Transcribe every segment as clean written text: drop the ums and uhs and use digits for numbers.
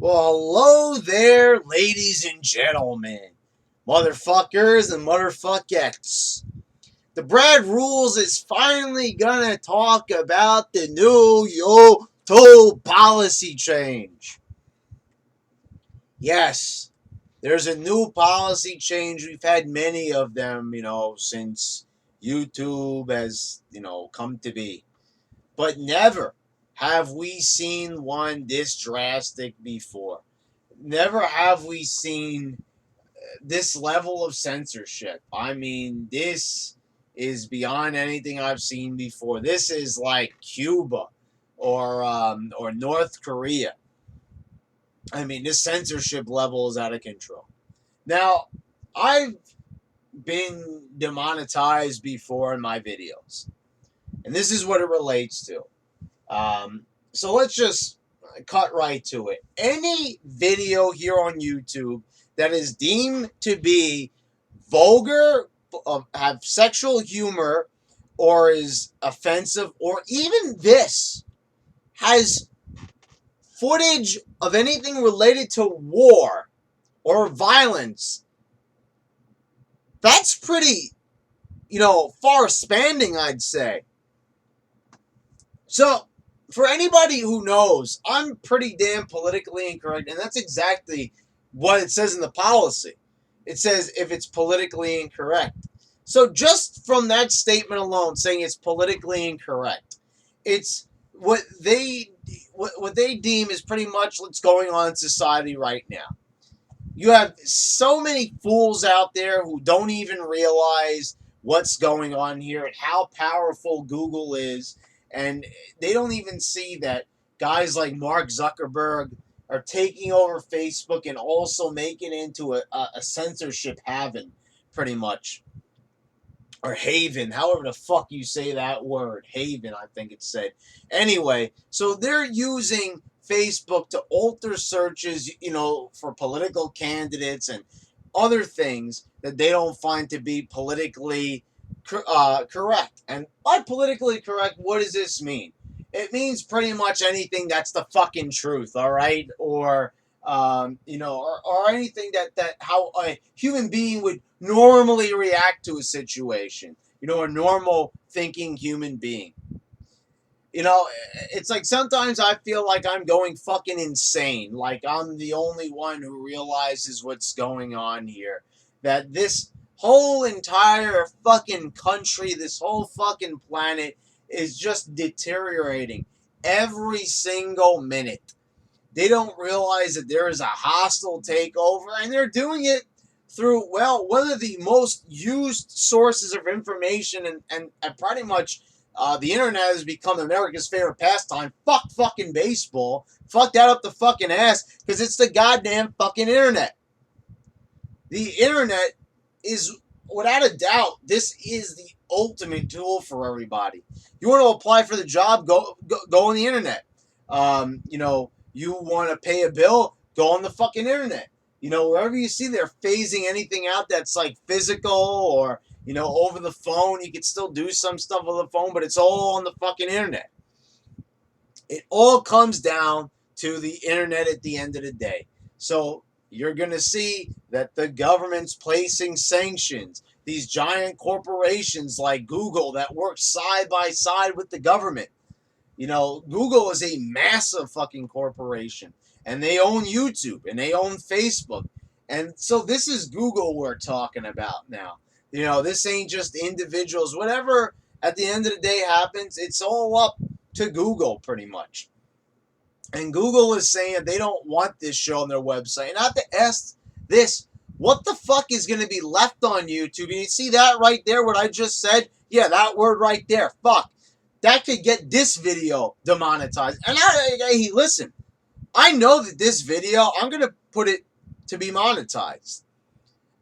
Well, hello there, ladies and gentlemen, motherfuckers and motherfuckettes. The Brad Rules is finally gonna talk about the new YouTube policy change. Yes, there's a new policy change. We've had many of them, since YouTube has, come to be. But never have we seen one this drastic before. Never have we seen this level of censorship. I mean, this is beyond anything I've seen before. This is like Cuba or North Korea. I mean, this censorship level is out of control. Now, I've been demonetized before in my videos, and this is what it relates to. So let's just cut right to it. Any video here on YouTube that is deemed to be vulgar, have sexual humor, or is offensive, or even this has footage of anything related to war or violence, that's pretty, far spanning, I'd say. So, for anybody who knows, I'm pretty damn politically incorrect, and that's exactly what it says in the policy. It says if it's politically incorrect. So just from that statement alone, saying it's politically incorrect, it's what they deem is pretty much what's going on in society right now. You have so many fools out there who don't even realize what's going on here and how powerful Google is. And they don't even see that guys like Mark Zuckerberg are taking over Facebook and also making it into a censorship haven, pretty much. Or haven, however the fuck you say that word. Haven, I think it said. Anyway, so they're using Facebook to alter searches, for political candidates and other things that they don't find to be politically correct. And by politically correct, what does this mean? It means pretty much anything that's the fucking truth, all right? Or or anything that how a human being would normally react to a situation. A normal thinking human being. It's like sometimes I feel like I'm going fucking insane. Like I'm the only one who realizes what's going on here. That this whole entire fucking country, this whole fucking planet is just deteriorating every single minute. They don't realize that there is a hostile takeover, and they're doing it through, one of the most used sources of information, and pretty much the internet has become America's favorite pastime. Fuck fucking baseball. Fuck that up the fucking ass, because it's the goddamn fucking internet. The internet is, without a doubt, this is the ultimate tool for everybody. You want to apply for the job, go on the internet. You want to pay a bill, go on the fucking internet. Wherever you see they're phasing anything out that's like physical or, over the phone, you can still do some stuff on the phone, but it's all on the fucking internet. It all comes down to the internet at the end of the day. So you're going to see that the government's placing sanctions. These giant corporations like Google that work side by side with the government. Google is a massive fucking corporation, and they own YouTube, and they own Facebook. And so this is Google we're talking about now. This ain't just individuals. Whatever at the end of the day happens, it's all up to Google pretty much. And Google is saying they don't want this show on their website. And I have to ask this, what the fuck is going to be left on YouTube? And you see that right there, what I just said? Yeah, that word right there, fuck. That could get this video demonetized. And hey, listen, I know that this video, I'm going to put it to be monetized.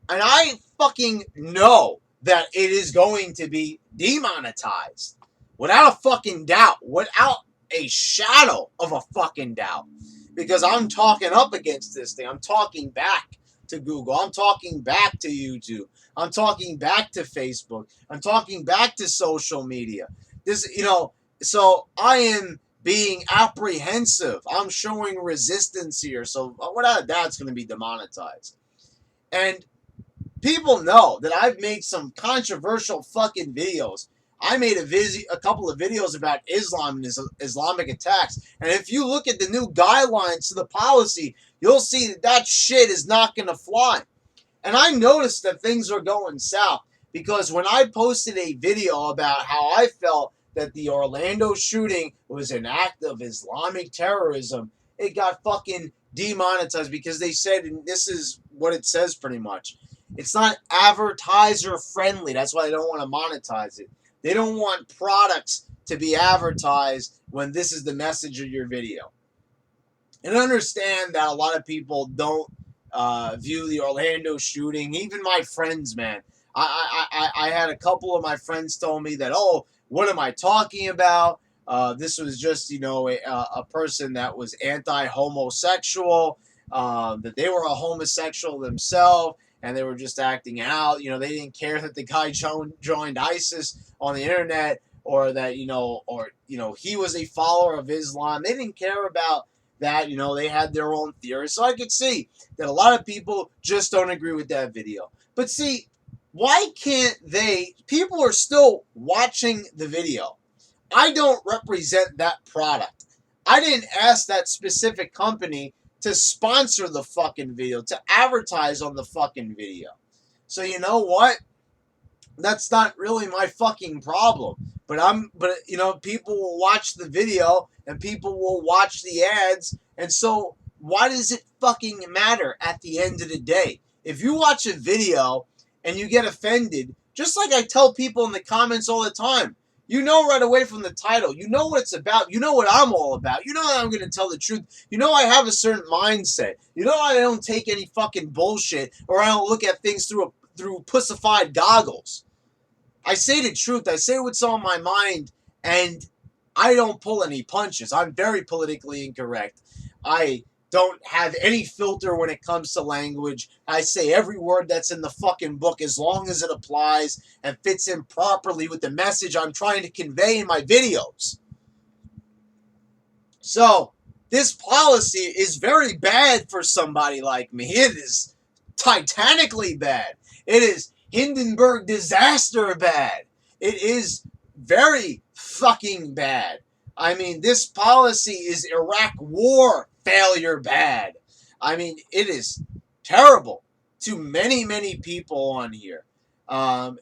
And I fucking know that it is going to be demonetized. Without a fucking doubt. Without a shadow of a fucking doubt. Because I'm talking up against this thing. I'm talking back to Google. I'm talking back to YouTube. I'm talking back to Facebook. I'm talking back to social media. So I am being apprehensive. I'm showing resistance here. So without a doubt, it's going to be demonetized. And people know that I've made some controversial fucking videos. I made a couple of videos about Islam and Islamic attacks. And if you look at the new guidelines to the policy, you'll see that that shit is not going to fly. And I noticed that things are going south because when I posted a video about how I felt that the Orlando shooting was an act of Islamic terrorism, it got fucking demonetized because they said, and this is what it says pretty much, it's not advertiser friendly. That's why they don't want to monetize it. They don't want products to be advertised when this is the message of your video. And I understand that a lot of people don't view the Orlando shooting. Even my friends, man. I had a couple of my friends told me that, oh, what am I talking about? This was just, a person that was anti-homosexual, that they were a homosexual themselves, and they were just acting out. They didn't care that the guy joined ISIS on the internet, or that, he was a follower of Islam. They didn't care about that. They had their own theories. So I could see that a lot of people just don't agree with that video. But see, why can't people are still watching the video. I don't represent that product. I didn't ask that specific company to sponsor the fucking video, to advertise on the fucking video. So you know what? That's not really my fucking problem. But people will watch the video and people will watch the ads. And so why does it fucking matter at the end of the day? If you watch a video and you get offended, just like I tell people in the comments all the time, you know right away from the title. You know what it's about. You know what I'm all about. You know that I'm going to tell the truth. You know I have a certain mindset. You know I don't take any fucking bullshit, or I don't look at things through pussified goggles. I say the truth. I say what's on my mind, and I don't pull any punches. I'm very politically incorrect. I don't have any filter when it comes to language. I say every word that's in the fucking book as long as it applies and fits in properly with the message I'm trying to convey in my videos. So, this policy is very bad for somebody like me. It is titanically bad. It is Hindenburg disaster bad. It is very fucking bad. I mean, this policy is Iraq war failure bad. I mean, it is terrible to many, many people on here. And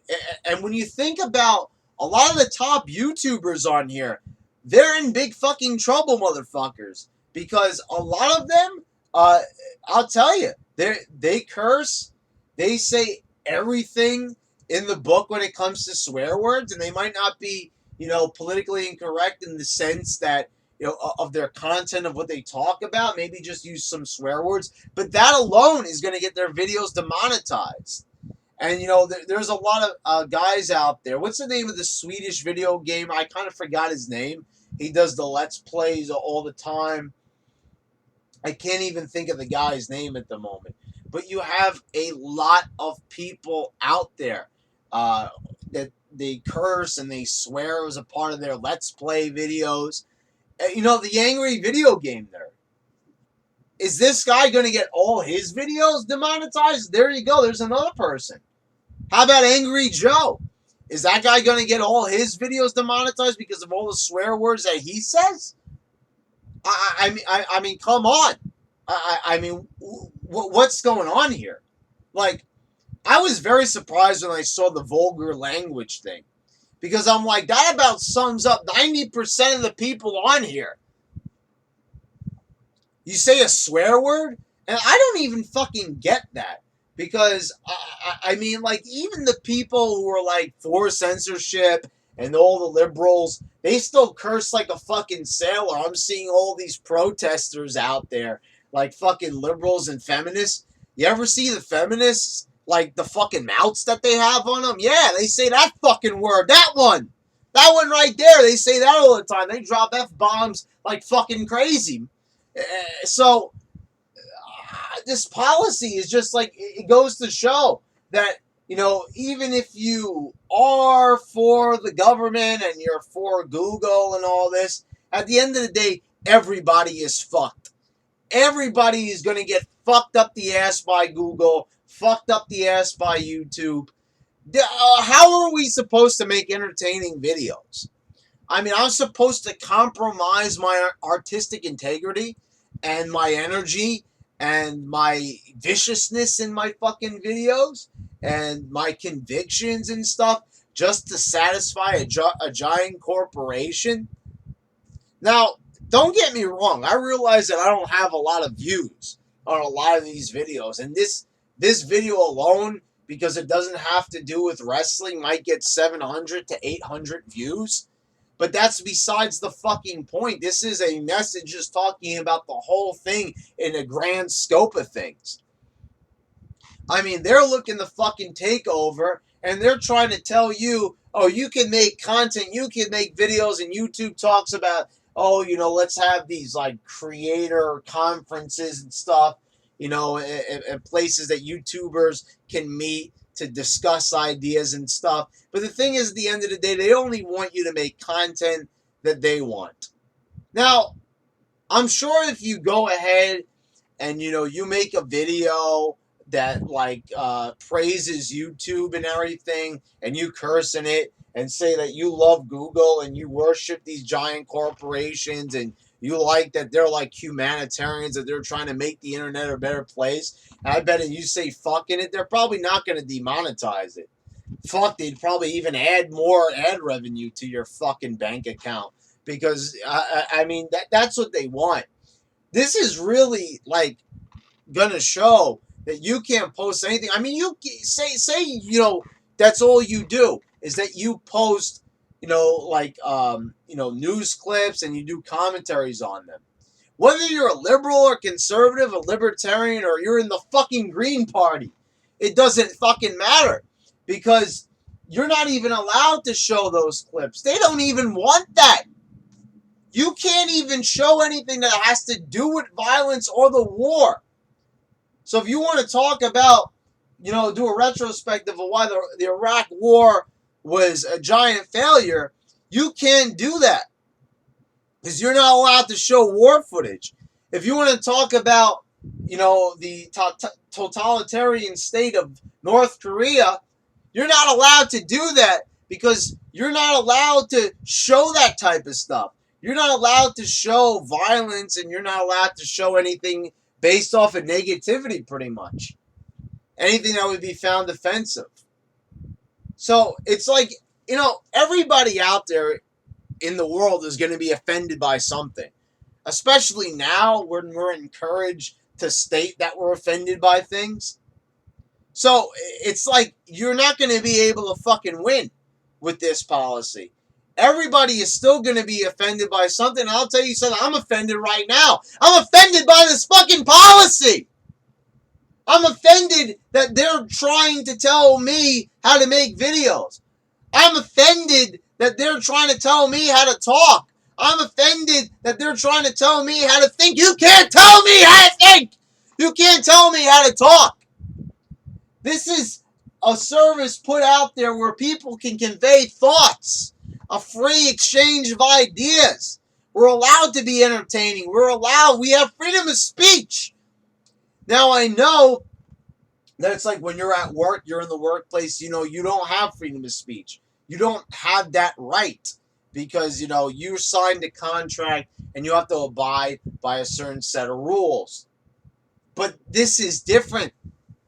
when you think about a lot of the top YouTubers on here, they're in big fucking trouble, motherfuckers. Because a lot of them, I'll tell you, they curse, they say everything in the book when it comes to swear words, and they might not be, politically incorrect in the sense that, of their content of what they talk about, maybe just use some swear words, but that alone is going to get their videos demonetized. And, there's a lot of guys out there. What's the name of the Swedish video game? I kind of forgot his name. He does the Let's Plays all the time. I can't even think of the guy's name at the moment. But you have a lot of people out there that they curse and they swear as a part of their Let's Play videos. The Angry Video Game there. Is this guy going to get all his videos demonetized? There you go. There's another person. How about Angry Joe? Is that guy going to get all his videos demonetized because of all the swear words that he says? I mean, come on. I mean, what's going on here? Like, I was very surprised when I saw the vulgar language thing. Because I'm like, that about sums up 90% of the people on here. You say a swear word, and I don't even fucking get that. Because, I mean, like, even the people who are, like, for censorship and all the liberals, they still curse like a fucking sailor. I'm seeing all these protesters out there, like fucking liberals and feminists. You ever see the feminists? Like the fucking mouths that they have on them? Yeah, they say that fucking word. That one right there. They say that all the time. They drop F-bombs like fucking crazy. So, this policy is just like, it goes to show that, even if you are for the government and you're for Google and all this, At the end of the day, everybody is fucked. Everybody is going to get fucked up the ass by Google, fucked up the ass by YouTube. How are we supposed to make entertaining videos? I mean, I'm supposed to compromise my artistic integrity and my energy and my viciousness in my fucking videos and my convictions and stuff just to satisfy a giant corporation? Now, don't get me wrong. I realize that I don't have a lot of views on a lot of these videos. And this video alone, because it doesn't have to do with wrestling, might get 700 to 800 views. But that's besides the fucking point. This is a message just talking about the whole thing in a grand scope of things. I mean, they're looking to fucking take over, and they're trying to tell you, oh, you can make content, you can make videos, and YouTube talks about, oh, let's have these, like, creator conferences and stuff, at places that YouTubers can meet to discuss ideas and stuff. But the thing is, at the end of the day, they only want you to make content that they want. Now, I'm sure if you go ahead and, you make a video that, like, praises YouTube and everything, and you curse in it and say that you love Google and you worship these giant corporations and you like that they're like humanitarians, that they're trying to make the internet a better place. And I bet if you say fuck in it, they're probably not going to demonetize it. Fuck, they'd probably even add more ad revenue to your fucking bank account. Because, I mean, that's what they want. This is really, like, going to show that you can't post anything. I mean, you say that's all you do is that you post, news clips and you do commentaries on them. Whether you're a liberal or conservative, a libertarian, or you're in the fucking Green Party, it doesn't fucking matter because you're not even allowed to show those clips. They don't even want that. You can't even show anything that has to do with violence or the war. So if you want to talk about, do a retrospective of why the Iraq War was a giant failure, you can't do that because you're not allowed to show war footage. If you want to talk about, the totalitarian state of North Korea, you're not allowed to do that because you're not allowed to show that type of stuff. You're not allowed to show violence, and you're not allowed to show anything based off of negativity, pretty much. Anything that would be found offensive. So it's like, everybody out there in the world is going to be offended by something. Especially now when we're encouraged to state that we're offended by things. So it's like you're not going to be able to fucking win with this policy. Everybody is still going to be offended by something. I'll tell you something. I'm offended right now. I'm offended by this fucking policy. I'm offended that they're trying to tell me how to make videos. I'm offended that they're trying to tell me how to talk. I'm offended that they're trying to tell me how to think. You can't tell me how to think. You can't tell me how to talk. This is a service put out there where people can convey thoughts. A free exchange of ideas. We're allowed to be entertaining. We have freedom of speech. Now, I know that it's like when you're at work, you're in the workplace, you don't have freedom of speech. You don't have that right because, you signed a contract and you have to abide by a certain set of rules. But this is different.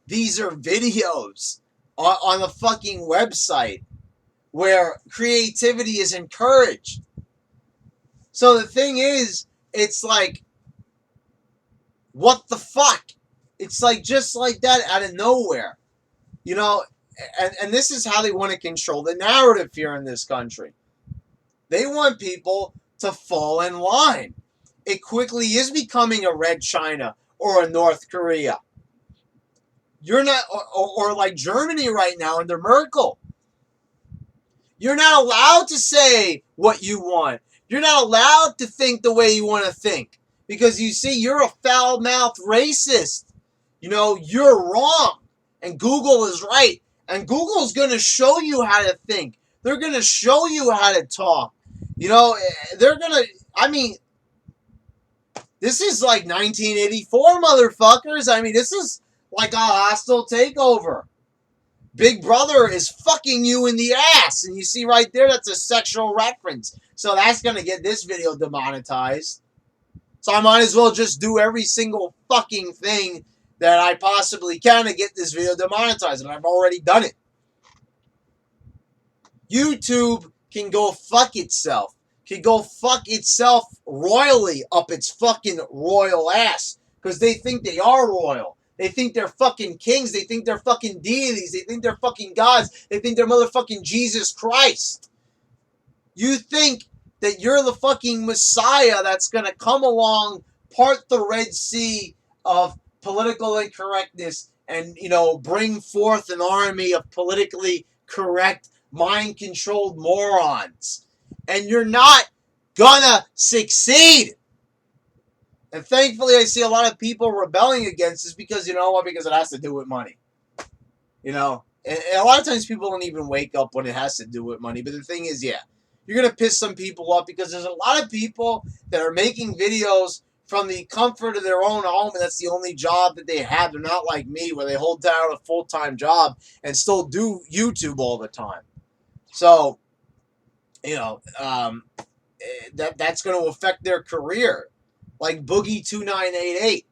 These are videos on a fucking website where creativity is encouraged. So the thing is, it's like, what the fuck? It's like just like that out of nowhere. And this is how they want to control the narrative here in this country. They want people to fall in line. It quickly is becoming a Red China or a North Korea. You're not, or like Germany right now under Merkel. You're not allowed to say what you want. You're not allowed to think the way you want to think. Because you see, you're a foul-mouthed racist. You're wrong. And Google is right. And Google's going to show you how to think. They're going to show you how to talk. You know, they're gonna. I mean, this is like 1984, motherfuckers. I mean, this is like a hostile takeover. Big Brother is fucking you in the ass. And you see right there, that's a sexual reference. So that's going to get this video demonetized. So I might as well just do every single fucking thing that I possibly can to get this video demonetized. And I've already done it. YouTube can go fuck itself. Can go fuck itself royally up its fucking royal ass. Because they think they are royal. They think they're fucking kings. They think they're fucking deities. They think they're fucking gods. They think they're motherfucking Jesus Christ. You think that you're the fucking Messiah that's going to come along, part the Red Sea of political incorrectness and, you know, bring forth an army of politically correct, mind-controlled morons. And you're not gonna succeed. And thankfully, I see a lot of people rebelling against this because, you know what, because it has to do with money. You know, and a lot of times people don't even wake up when it has to do with money. But the thing is, yeah, you're going to piss some people off because there's a lot of people that are making videos from the comfort of their own home, and that's the only job that they have. They're not like me where they hold down a full-time job and still do YouTube all the time. So, you know, that's going to affect their career. Like Boogie2988.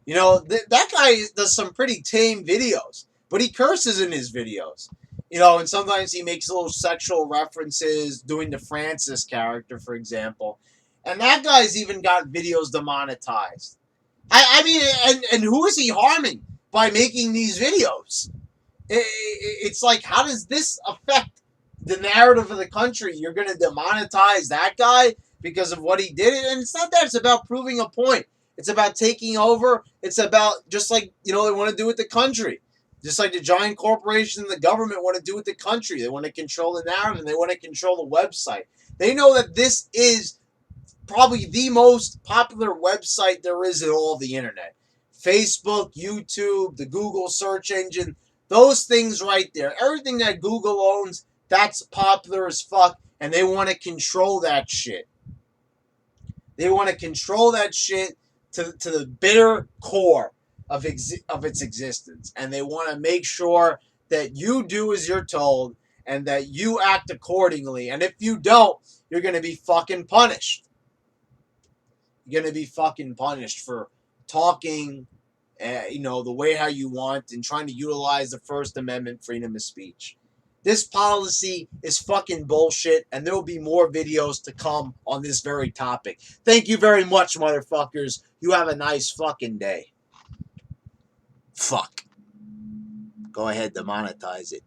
You know, that guy does some pretty tame videos, but he curses in his videos. You know, and sometimes he makes little sexual references, doing the Francis character, for example. And that guy's even got videos demonetized. I mean, and who is he harming by making these videos? It's like, how does this affect the narrative of the country? You're going to demonetize that guy because of what he did? And it's not that. It's about proving a point. It's about taking over. It's about, just like, you know, they want to do with the country. Just like the giant corporations and the government want to do with the country. They want to control the narrative. They want to control the website. They know that this is probably the most popular website there is in all the internet. Facebook, YouTube, the Google search engine, those things right there. Everything that Google owns, that's popular as fuck. And they want to control that shit. They want to control that shit to the bitter core of its existence. And they want to make sure that you do as you're told and that you act accordingly. And if you don't, you're going to be fucking punished. You're going to be fucking punished for talking, you know, the way how you want and trying to utilize the First Amendment freedom of speech. This policy is fucking bullshit, and there will be more videos to come on this very topic. Thank you very much, motherfuckers. You have a nice fucking day. Fuck. Go ahead, demonetize it.